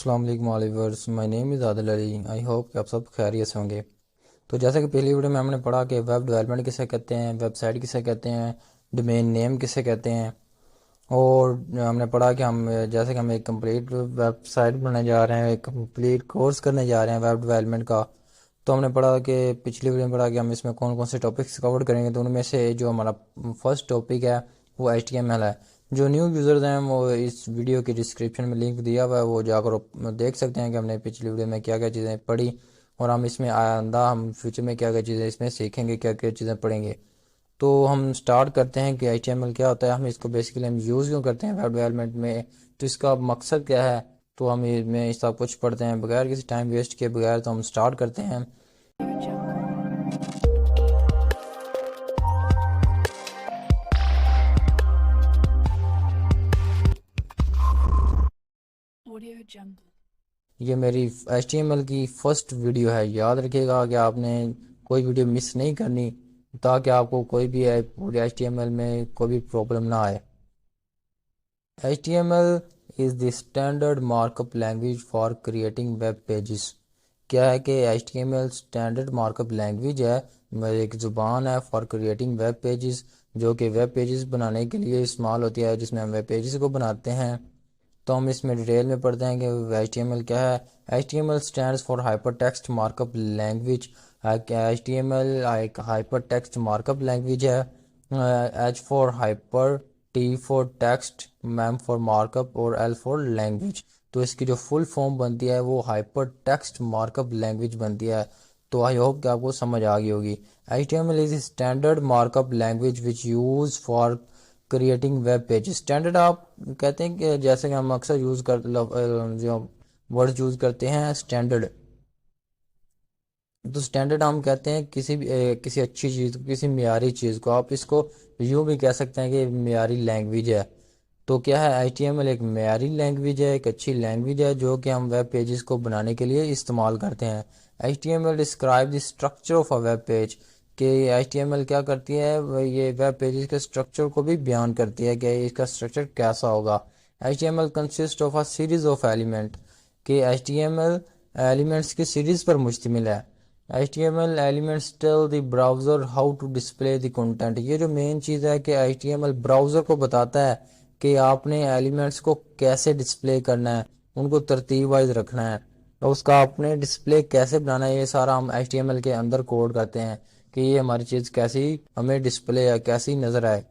अस्सलाम वालेकुम viewers, my name is Adil Ali. I hope कि आप सब खैरियत से होंगे। तो जैसा कि पहली वीडियो में हमने पढ़ा कि वेब डेवलपमेंट किसे कहते हैं, वेबसाइट किसे कहते हैं, डोमेन नेम किसे कहते हैं। और हमने पढ़ा कि हम जैसे कि हम एक कंप्लीट वेबसाइट बनाने जा रहे हैं, एक कंप्लीट कोर्स करने जा रहे हैं वेब डेवलपमेंट का। तो हमने पढ़ा कि पिछली वीडियो में पढ़ा कि हम इसमें कौन कौन से टॉपिक्स कवर करेंगे। तो उनमें से जो हमारा फर्स्ट टॉपिक है वो HTML है। जो न्यू यूज़र्स हैं वो इस वीडियो की डिस्क्रिप्शन में लिंक दिया हुआ है, वो जाकर देख सकते हैं कि हमने पिछली वीडियो में क्या क्या चीज़ें पढ़ी और हम इसमें आइंदा हम फ्यूचर में क्या क्या चीज़ें इसमें सीखेंगे, क्या क्या चीज़ें पढ़ेंगे। तो हम स्टार्ट करते हैं कि HTML क्या होता है, हम इसको बेसिकली हम यूज़ क्यों करते हैं वेब डेवलपमेंट में, तो इसका मकसद क्या है। तो हम इसमें सब कुछ पढ़ते हैं बगैर किसी टाइम वेस्ट के बगैर। तो हम स्टार्ट करते हैं। ये मेरी HTML की फर्स्ट वीडियो है। याद रखिएगा कि आपने कोई वीडियो मिस नहीं करनी ताकि आपको कोई भी पूरे HTML में कोई भी प्रॉब्लम ना आए। HTML is the standard markup language for creating web pages। क्या है कि HTML स्टैंडर्ड मार्कअप लैंग्वेज है, एक ज़ुबान है फॉर क्रिएटिंग वेब पेजेस, जो कि वेब पेजेस बनाने के लिए इस्तेमाल होती है, जिसमें हम वेब पेजेस को बनाते हैं। तो हम इसमें डिटेल में पढ़ते हैं कि HTML क्या है। HTML stands for hyper text markup language. HTML एक हाइपर टेक्स्ट मार्कअप लैंग्वेज है। H for hyper, T for text, M for markup और L फॉर लैंग्वेज। तो इसकी जो फुल फॉर्म बनती है वो हाइपर टेक्स्ट मार्कअप लैंग्वेज बनती है। तो आई होप कि आपको समझ आ गई होगी। HTML is standard markup language which use for creating web page. Standard आप कहते हैं कि जैसे कि हम अक्सर यूज़ कर जो वर्ड यूज़ करते हैं स्टैंडर्ड, तो स्टैंडर्ड हम कहते हैं किसी भी किसी अच्छी चीज़ को, किसी मियारी चीज़ को। आप इसको यूँ भी कह सकते हैं कि मियारी लैंग्वेज है। तो क्या है, HTML एक मियारी लैंग्वेज है, एक अच्छी लैंग्वेज है जो कि हम वेब पेजेस को बनाने के लिए इस्तेमाल करते हैं। HTML describe the structure of a web page. कि HTML क्या करती है, ये वेब पेजेस के स्ट्रक्चर को भी बयान करती है कि इसका स्ट्रक्चर कैसा होगा। HTML consist of a series of element. कि HTML एलिमेंट्स की सीरीज पर मुश्तमिल है। HTML elements tell the browser how to display the content. ये जो मेन चीज़ है कि HTML ब्राउज़र को बताता है कि आपने एलिमेंट्स को कैसे डिस्प्ले करना है, उनको तरतीब वाइज रखना है और उसका आपने डिस्प्ले कैसे बनाना है। ये सारा हम HTML के अंदर कोड करते हैं कि ये हमारी चीज़ कैसी हमें डिस्प्ले है, कैसी नज़र आए,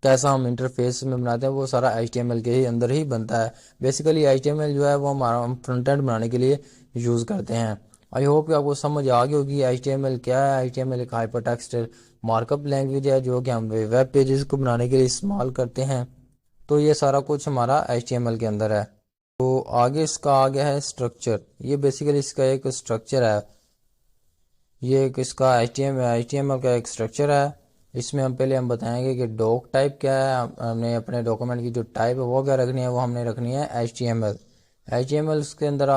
कैसा हम इंटरफेस में बनाते हैं, वो सारा HTML के ही अंदर ही बनता है। बेसिकली HTML जो है वो हमारा हम फ्रंट एंड बनाने के लिए यूज़ करते हैं। आई होप कि आपको समझ आ गई होगी HTML क्या है। HTML एक हाइपर टेक्स्ट मार्कअप लैंग्वेज है जो कि हम वेब पेजेस को बनाने के लिए इस्तेमाल करते हैं। तो ये सारा कुछ हमारा HTML के अंदर है। तो आगे इसका आ गया है स्ट्रक्चर। ये बेसिकली इसका एक स्ट्रक्चर है। ये एक इसका HTML का एक स्ट्रक्चर है। इसमें हम बताएंगे कि डॉक टाइप क्या है। हमने अपने डॉक्यूमेंट की जो टाइप है वो क्या रखनी है, वो हमने रखनी है HTML। उसके अंदर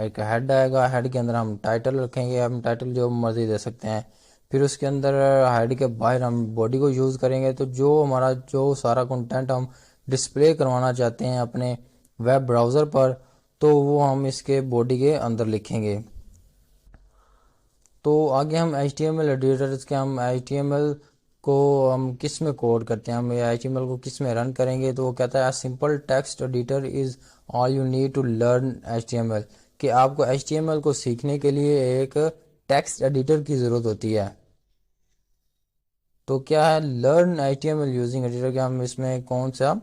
एक हेड आएगा। हेड के अंदर हम टाइटल रखेंगे, हम टाइटल जो मर्जी दे सकते हैं। फिर उसके अंदर हेड के बाहर हम बॉडी को यूज़ करेंगे। तो जो हमारा जो सारा कंटेंट हम डिस्प्ले करवाना चाहते हैं अपने वेब ब्राउज़र पर, तो वो हम इसके बॉडी के अंदर लिखेंगे। तो आगे हम HTML एडिटर्स के हम HTML को हम किस में कोड करते हैं, हम HTML को किस में रन करेंगे। तो वो कहता है simple text editor is all you need to learn HTML। कि आपको HTML को सीखने के लिए एक टेक्स्ट एडिटर की ज़रूरत होती है। तो क्या है लर्न HTML यूजिंग एडिटर, के हम इसमें कौन सा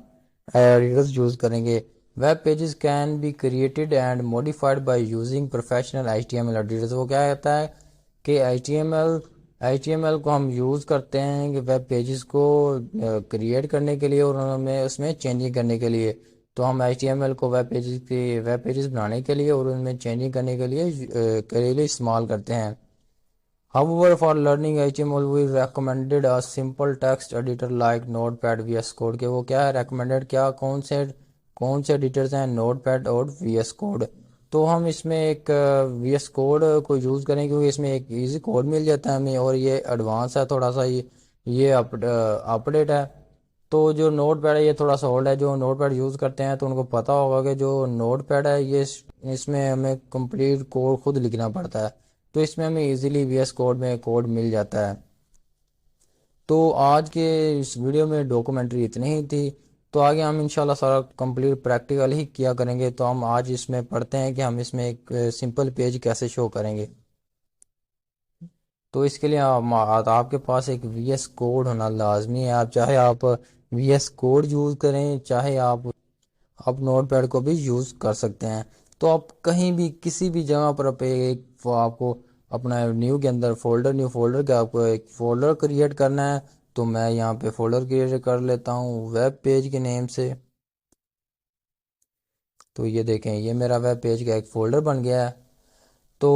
एडिटर्स यूज़ करेंगे। Web pages can be created and modified by using professional HTML editors. वो क्या कहता है कि HTML को हम यूज़ करते हैं कि वेब पेजेस को क्रिएट करने के लिए और उनमें उसमें चेंजिंग करने के लिए। तो हम HTML को वेब पेजेस बनाने के लिए और उनमें चेंजिंग करने के लिए इस्तेमाल करते हैं। However, for learning HTML, we recommended a simple text editor like Notepad, VS Code। के वो क्या है recommended, क्या कौन से एडिटर्स हैं, Notepad और VS Code। तो हम इसमें एक VS Code को यूज़ करें क्योंकि इसमें एक इजी कोड मिल जाता है हमें और ये एडवांस है थोड़ा सा, ये अपडेट है। तो जो नोट पैड है ये थोड़ा सा ओल्ड है। जो नोट पैड यूज़ करते हैं तो उनको पता होगा कि जो नोट पैड है ये इसमें हमें कंप्लीट कोड खुद लिखना पड़ता है। तो इसमें हमें इजीली वीएस कोड में कोड मिल जाता है। तो आज के इस वीडियो में डॉक्यूमेंट्री इतनी ही थी। तो आगे हम इंशाल्लाह सारा कंप्लीट प्रैक्टिकल ही किया करेंगे। तो हम आज इसमें पढ़ते हैं कि हम इसमें एक सिंपल पेज कैसे शो करेंगे। तो इसके लिए आपके पास एक वीएस कोड होना लाजमी है। आप चाहे आप वीएस कोड यूज़ करें, चाहे आप नोटपैड को भी यूज़ कर सकते हैं। तो आप कहीं भी किसी भी जगह पर पे एक आपको अपना न्यू के अंदर न्यू फोल्डर का आपको एक फोल्डर क्रिएट करना है। तो मैं यहाँ पे फोल्डर क्रिएट कर लेता हूँ वेब पेज के नेम से। तो ये देखें, ये मेरा वेब पेज का एक फोल्डर बन गया है। तो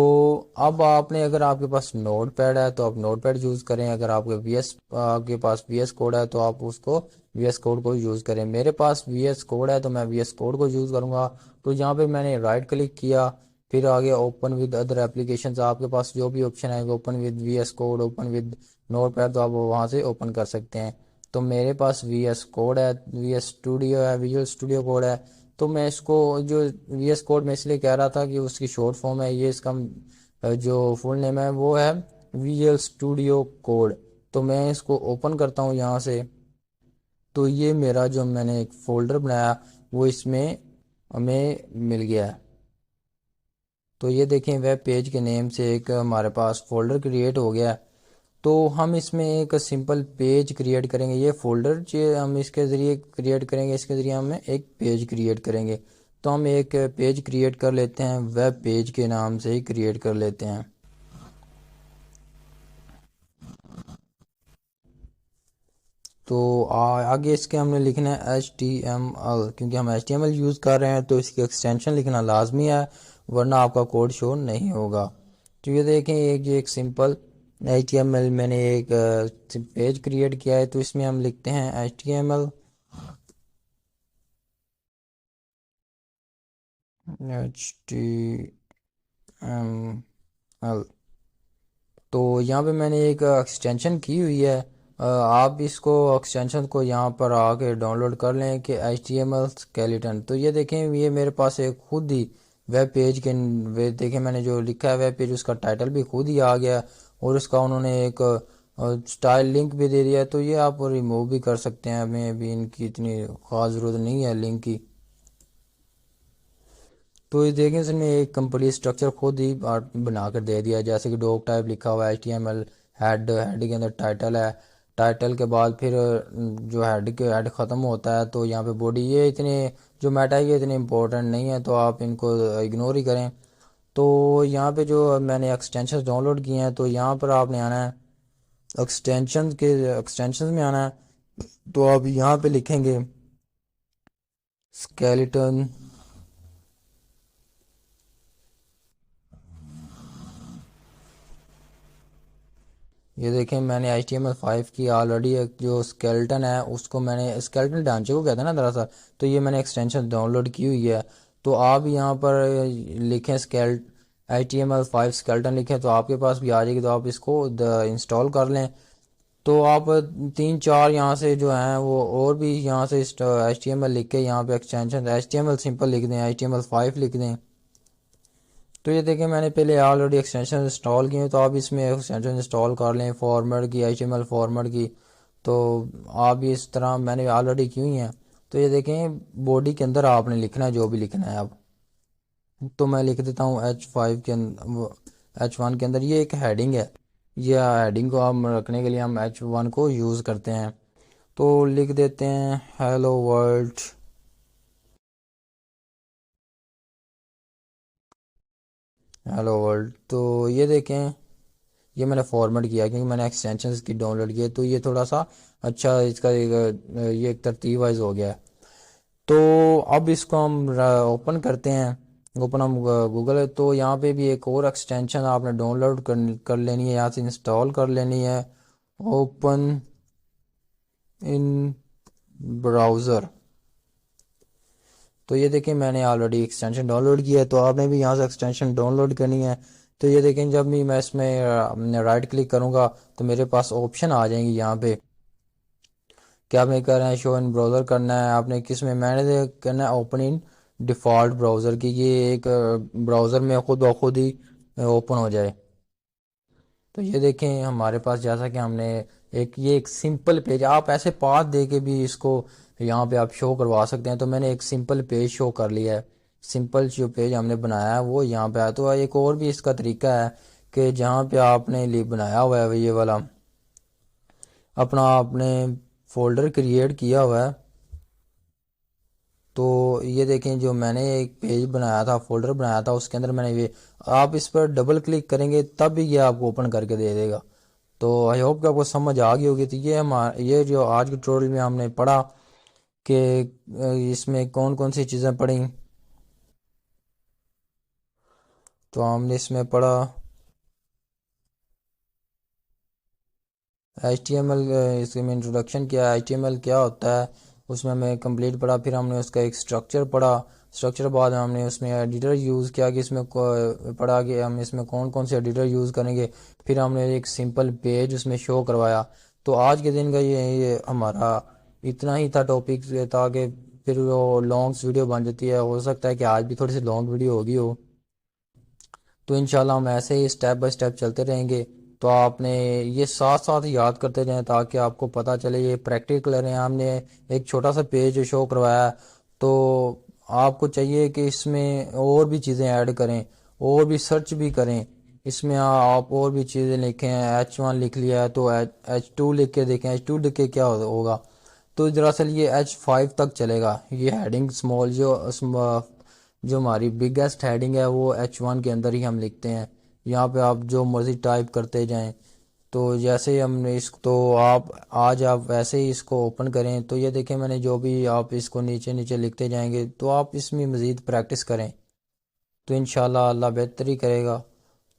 अब आपने, अगर आपके पास नोट पैड है तो आप नोट पैड यूज़ करें। अगर आपके पास वीएस कोड है तो आप उसको वीएस कोड को यूज़ करें। मेरे पास वीएस कोड है तो मैं वीएस कोड को यूज़ करूँगा। तो यहाँ पे मैंने राइट क्लिक किया, फिर आगे ओपन विद अदर एप्लीकेशंस, आपके पास जो भी ऑप्शन है open with VS Code, open with Notepad, तो आप वहाँ से ओपन कर सकते हैं। तो मेरे पास वीएस कोड है, वीएस स्टूडियो है, विजुअल स्टूडियो कोड है। तो मैं इसको, जो वीएस कोड मैं इसलिए कह रहा था कि उसकी शॉर्ट फॉर्म है, ये इसका जो फुल नेम है वो है विजुअल स्टूडियो कोड। तो मैं इसको ओपन करता हूँ यहाँ से। तो ये मेरा जो मैंने एक फोल्डर बनाया वो इसमें हमें मिल गया है। तो ये देखें, वेब पेज के नेम से एक हमारे पास फोल्डर क्रिएट हो गया है। तो हम इसमें एक सिंपल पेज क्रिएट करेंगे। ये फोल्डर जो हम इसके ज़रिए क्रिएट करेंगे, इसके ज़रिए हम एक पेज क्रिएट करेंगे। तो हम एक पेज क्रिएट कर लेते हैं, वेब पेज के नाम से ही क्रिएट कर लेते हैं। तो आगे इसके हमने लिखना है HTML, क्योंकि हम HTML यूज़ कर रहे हैं तो इसकी एक्सटेंशन लिखना लाजमी है, वरना आपका कोड शो नहीं होगा। तो ये देखें, एक सिंपल HTML मैंने एक पेज क्रिएट किया है। तो इसमें हम लिखते हैं HTML, HTML। तो यहाँ पे मैंने एक एक्सटेंशन की हुई है। आप इसको एक्सटेंशन को यहाँ पर आके डाउनलोड कर लें कि HTML स्केलेटन। तो ये देखें, ये मेरे पास एक खुद ही वेब पेज के देखें, मैंने जो लिखा है वेब पेज, उसका टाइटल भी खुद ही आ गया और उसका उन्होंने एक स्टाइल लिंक भी दे दिया है। तो ये आप रिमूव भी कर सकते हैं, हमें अभी इनकी इतनी ख़ास ज़रूरत नहीं है लिंक की। तो ये देखें, इसने एक कंप्लीट स्ट्रक्चर खुद ही बना कर दे दिया है। जैसे कि डॉक टाइप लिखा हुआ है, HTML हेड के अंदर टाइटल है, टाइटल के बाद फिर जो हेड ख़त्म होता है तो यहाँ पे बॉडी। ये इतने जो मेटा है ये इतने इंपॉर्टेंट नहीं है, तो आप इनको इग्नोर ही करें। तो यहाँ पे जो मैंने एक्सटेंशन डाउनलोड किए हैं, तो यहाँ पर आपने आना है एक्सटेंशन में आना है। तो आप यहाँ पे लिखेंगे स्केलेटन। ये देखें, मैंने HTML5 की ऑलरेडी एक जो स्केलेटन है उसको, मैंने स्केलेटन ढांचे को कहते हैं ना दरअसल, तो ये मैंने एक्सटेंशन डाउनलोड की हुई है। तो आप यहाँ पर लिखें HTML5 स्केलेटन लिखें तो आपके पास भी आ जाएगी। तो आप इसको इंस्टॉल कर लें। तो आप 3-4 यहाँ से जो हैं वो और भी यहाँ से HTML लिख के यहाँ पे एक्सटेंशन HTML सिंपल लिख दें, HTML5 लिख दें। तो ये देखें, मैंने पहले ऑलरेडी एक्सटेंशन इंस्टॉल किए हैं। तो आप इसमें एक्सटेंशन इंस्टॉल कर लें फॉर्मेट की, HTML फॉर्मेट की। तो आप भी इस तरह मैंने ऑलरेडी की हुई हैं। तो ये देखें, बॉडी के अंदर आपने लिखना है जो भी लिखना है अब। तो मैं लिख देता हूँ H5 के अंदर, H1 के अंदर ये एक हेडिंग है। ये हेडिंग को हम रखने के लिए हम H1 को यूज़ करते हैं। तो लिख देते हैं हेलो वर्ल्ड। Hello world. तो ये देखें, ये मैंने फॉर्मेट किया क्योंकि मैंने एक्सटेंशंस की डाउनलोड किए। तो ये थोड़ा सा अच्छा इसका ये एक तरतीब वाइज हो गया है। तो अब इसको हम ओपन करते हैं। ओपन हम गूगल है। तो यहाँ पे भी एक और एक्सटेंशन आपने डाउनलोड कर लेनी है, यहाँ से इंस्टॉल कर लेनी है। Open in browser. तो ये देखें, मैंने ऑलरेडी एक्सटेंशन डाउनलोड किया है। तो आपने भी यहाँ से एक्सटेंशन डाउनलोड करनी है। तो ये देखें, जब भी मैं इसमें राइट क्लिक करूँगा तो मेरे पास ऑप्शन आ जाएंगी यहाँ पे कि आपने कर रहे हैं शो इन ब्राउज़र करना है, आपने किस में मैंने करना है ओपन इन डिफ़ॉल्ट ब्राउज़र की, ये एक ब्राउज़र में खुद ब खुद ही ओपन हो जाए। तो ये देखें हमारे पास, जैसा कि हमने एक सिंपल पेज, आप ऐसे पाथ दे के भी इसको यहाँ पे आप शो करवा सकते हैं। तो मैंने एक सिंपल पेज शो कर लिया है। सिंपल जो पेज हमने बनाया है वो यहाँ पे आया। तो एक और भी इसका तरीका है कि जहाँ पे आपने बनाया हुआ है ये वाला अपना आपने फोल्डर क्रिएट किया हुआ है। तो ये देखें जो मैंने एक पेज बनाया था, फोल्डर बनाया था, उसके अंदर मैंने ये, आप इस पर डबल क्लिक करेंगे तब भी ये आपको ओपन करके दे देगा। तो आई होप कि आपको समझ आ गई होगी। तो ये जो आज के ट्यूटोरियल में हमने पढ़ा कि इसमें कौन कौन सी चीज़ें पढ़ी। तो हमने इसमें पढ़ा HTML, इसमें इंट्रोडक्शन किया, HTML क्या होता है उसमें हमें कंप्लीट पढ़ा। फिर हमने उसका एक स्ट्रक्चर पढ़ा। स्ट्रक्चर बाद हमने उसमें एडिटर यूज़ किया कि इसमें पढ़ा कि हम इसमें कौन कौन से एडिटर यूज़ करेंगे। फिर हमने एक सिंपल पेज उसमें शो करवाया। तो आज के दिन का ये हमारा इतना ही था टॉपिक, ताकि फिर वो लॉन्ग वीडियो बन जाती है। हो सकता है कि आज भी थोड़ी सी लॉन्ग वीडियो होगी हो। तो इंशाल्लाह हम ऐसे ही स्टेप बाय स्टेप चलते रहेंगे। तो आपने ये साथ साथ याद करते रहें ताकि आपको पता चले। ये प्रैक्टिकल कर रहे हैं, हमने एक छोटा सा पेज शो करवाया। तो आपको चाहिए कि इसमें और भी चीज़ें ऐड करें, और भी सर्च भी करें। इसमें आप और भी चीज़ें लिखें, H1 लिख लिया है तो H2 लिख के देखें, H2 लिख के क्या होगा। तो दरअसल ये H5 तक चलेगा। ये हेडिंग स्मॉल जो हमारी बिगेस्ट हेडिंग है वो H1 के अंदर ही हम लिखते हैं। यहाँ पे आप जो मर्जी टाइप करते जाएं। तो जैसे ही हमने इसको, तो आप आज आप वैसे ही इसको ओपन करें। तो ये देखें मैंने जो भी, आप इसको नीचे नीचे लिखते जाएंगे तो आप इसमें मज़ीद प्रैक्टिस करें तो इंशाल्लाह अल्लाह बेहतरी करेगा।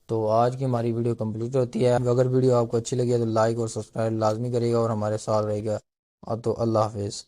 तो आज की हमारी वीडियो कंप्लीट होती है। अगर वीडियो आपको अच्छी लगी है तो लाइक और सब्सक्राइब लाजमी करिएगा और हमारे साथ रहेगा। तो अल्लाह हाफिज़।